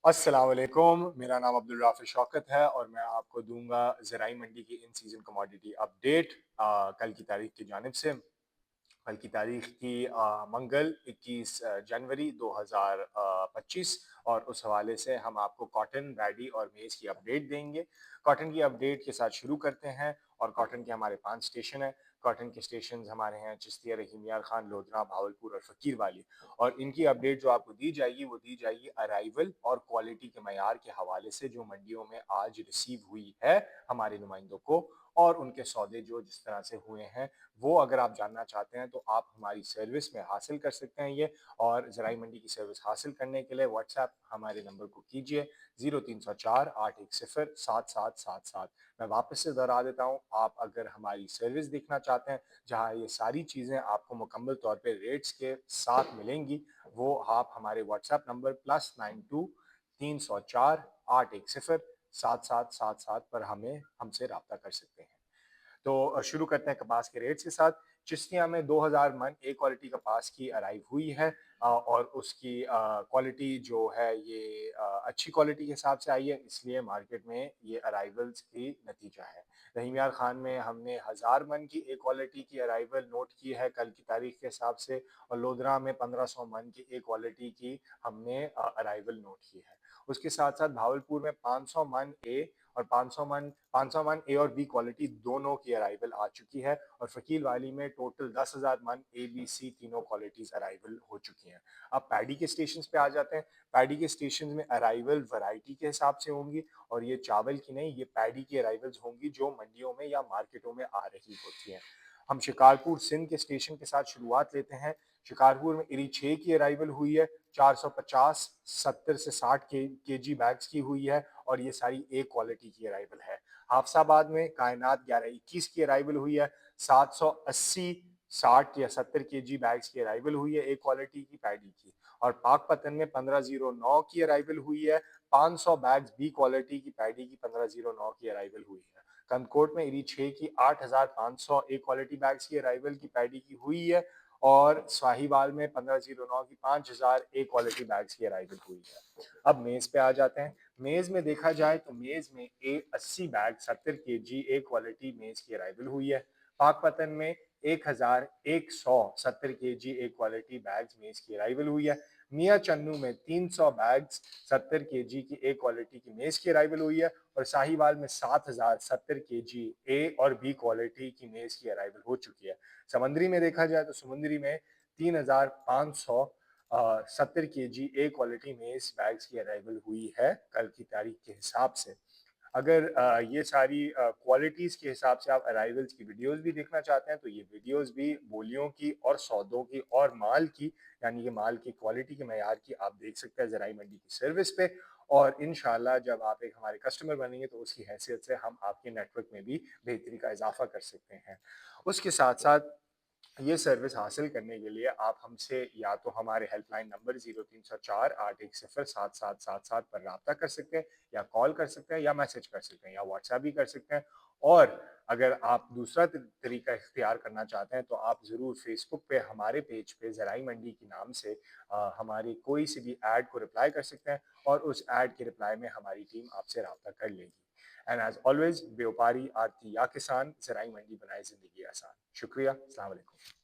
अस्सलाम वालेकुम, मेरा नाम अब्दुल राफ़ी शौकत है और मैं आपको दूँगा ज़राई मंडी की इन सीज़न कमोडिटी अपडेट कल की तारीख की जानिब से। कल की तारीख की मंगल 21 जनवरी 2025 और उस हवाले से हम आपको कॉटन, पैडी और मेज़ की अपडेट देंगे। कॉटन की अपडेट के साथ शुरू करते हैं और कॉटन के हमारे 5 स्टेशन हैं। कॉटन के स्टेशंस हमारे हैं चिश्तिया, रहीम यार खान, लोधरा, भावलपुर और फ़कीर वाली और इनकी अपडेट जो आपको दी जाएगी वो दी जाएगी अराइवल और क्वालिटी के मयार के हवाले से जो मंडियों में आज रिसीव हुई है हमारे नुमाइंदों को और उनके सौदे जो जिस तरह से हुए हैं वो अगर आप जानना चाहते हैं तो आप हमारी सर्विस में हासिल कर सकते हैं ये और ज़राई मंडी की सर्विस हासिल करने के लिए व्हाट्सएप हमारे नंबर को कीजिए 0304 810 7777। मैं वापस से दोहरा देता हूँ, आप अगर हमारी सर्विस देखना चाहते हैं जहाँ ये सारी चीज़ें आपको मुकम्मल तौर पे रेट्स के साथ मिलेंगी, वो आप हमारे व्हाट्सएप नंबर +92 304 810 7777 पर हमसे रब्ता कर सकते हैं। तो शुरू करते हैं कपास के रेट्स के साथ। चिश्तिया में 2000 मन ए क्वालिटी कपास की अराइव हुई है और उसकी क्वालिटी जो है ये अच्छी क्वालिटी के हिसाब से आई है, इसलिए मार्केट में ये अराइवल्स की नतीजा है। रहीम यार खान में हमने 1000 मन की ए क्वालिटी की अराइवल नोट की है कल की तारीख के हिसाब से और लोधरा में 1500 मन की ए क्वालिटी की हमने अराइवल नोट की है। उसके साथ साथ भावलपुर में 500 मन ए और 500 मन ए और बी क्वालिटी दोनों की अराइवल आ चुकी है और फकील वाली में टोटल 10,000 मन ए बी सी तीनों क्वालिटीज अराइवल हो चुकी हैं। अब पैडी के स्टेशन पे आ जाते हैं। पैडी के स्टेशन में अराइवल वैरायटी के हिसाब से होंगी और ये चावल की नहीं, ये पैडी की अराइवल्स होंगी जो मंडियों में या मार्केटों में आ रही होती हैं। हम शिकारपुर सिंध के स्टेशन के साथ शुरुआत लेते हैं। शिकारपुर में इरी 6 की अराइवल हुई है, 450 70 से 60 केजी बैग्स की हुई है और ये सारी ए क्वालिटी की अराइवल है। हाफसाबाद में कायनात 1121 की अराइवल हुई है, 780 60 या 70 केजी बैग्स की अराइवल हुई है ए क्वालिटी की पैडी की और पाकपतन में 1509 की अराइवल हुई है, 500 बैग्स बी क्वालिटी की पैडी की 1509 की अराइवल हुई है। कंदकोट में इरी 6 की 8500 ए क्वालिटी बैग्स की अराइवल की पैडी की हुई है और साहिवाल में 1509 की 5000 ए क्वालिटी बैग्स की अराइवल हुई है। अब मेज पे आ जाते हैं। मेज में देखा जाए तो मेज में ए 80 बैग 70 केजी ए क्वालिटी मेज की अराइवल हुई है। पाकपतन में 1170 केजी ए क्वालिटी बैग्स मेज की अराइवल हुई है। मियां चन्नू में 300 बैग्स 70 केजी की ए क्वालिटी की मेज की अराइवल हुई है और साहिवाल में 7070 केजी ए और बी क्वालिटी की मेज की अराइवल हो चुकी है। समंदरी में देखा जाए तो समुंदरी में 3500 70 केजी ए क्वालिटी मेज बैग्स की अराइवल हुई है कल की तारीख के हिसाब से। अगर ये सारी क्वालिटीज़ के हिसाब से आप अराइवल्स की वीडियोस भी देखना चाहते हैं तो ये वीडियोस भी बोलियों की और सौदों की और माल की यानी कि माल की क्वालिटी के मयार की आप देख सकते हैं ज़राई मंडी की सर्विस पे और इंशाल्लाह जब आप एक हमारे कस्टमर बनेंगे तो उसकी हैसियत से हम आपके नेटवर्क में भी बेहतरी का इजाफा कर सकते हैं। उसके साथ साथ ये सर्विस हासिल करने के लिए आप हमसे या तो हमारे हेल्पलाइन नंबर 0304 810 7777 पर रब्ता कर सकते हैं या कॉल कर सकते हैं या मैसेज कर सकते हैं या व्हाट्सएप भी कर सकते हैं और अगर आप दूसरा तरीका इख्तियार करना चाहते हैं तो आप ज़रूर फेसबुक पे हमारे पेज पे ज़राई मंडी के नाम से हमारी कोई सी भी ऐड को रिप्लाई कर सकते हैं और उस ऐड के रिप्लाई में हमारी टीम आपसे रब्ता कर लेगी। एंड एज ऑलवेज व्यापारी आरती या किसान ज़राई मंडी बनाए ज़िंदगी आसान। शुक्रिया। अस्सलाम वालेकुम।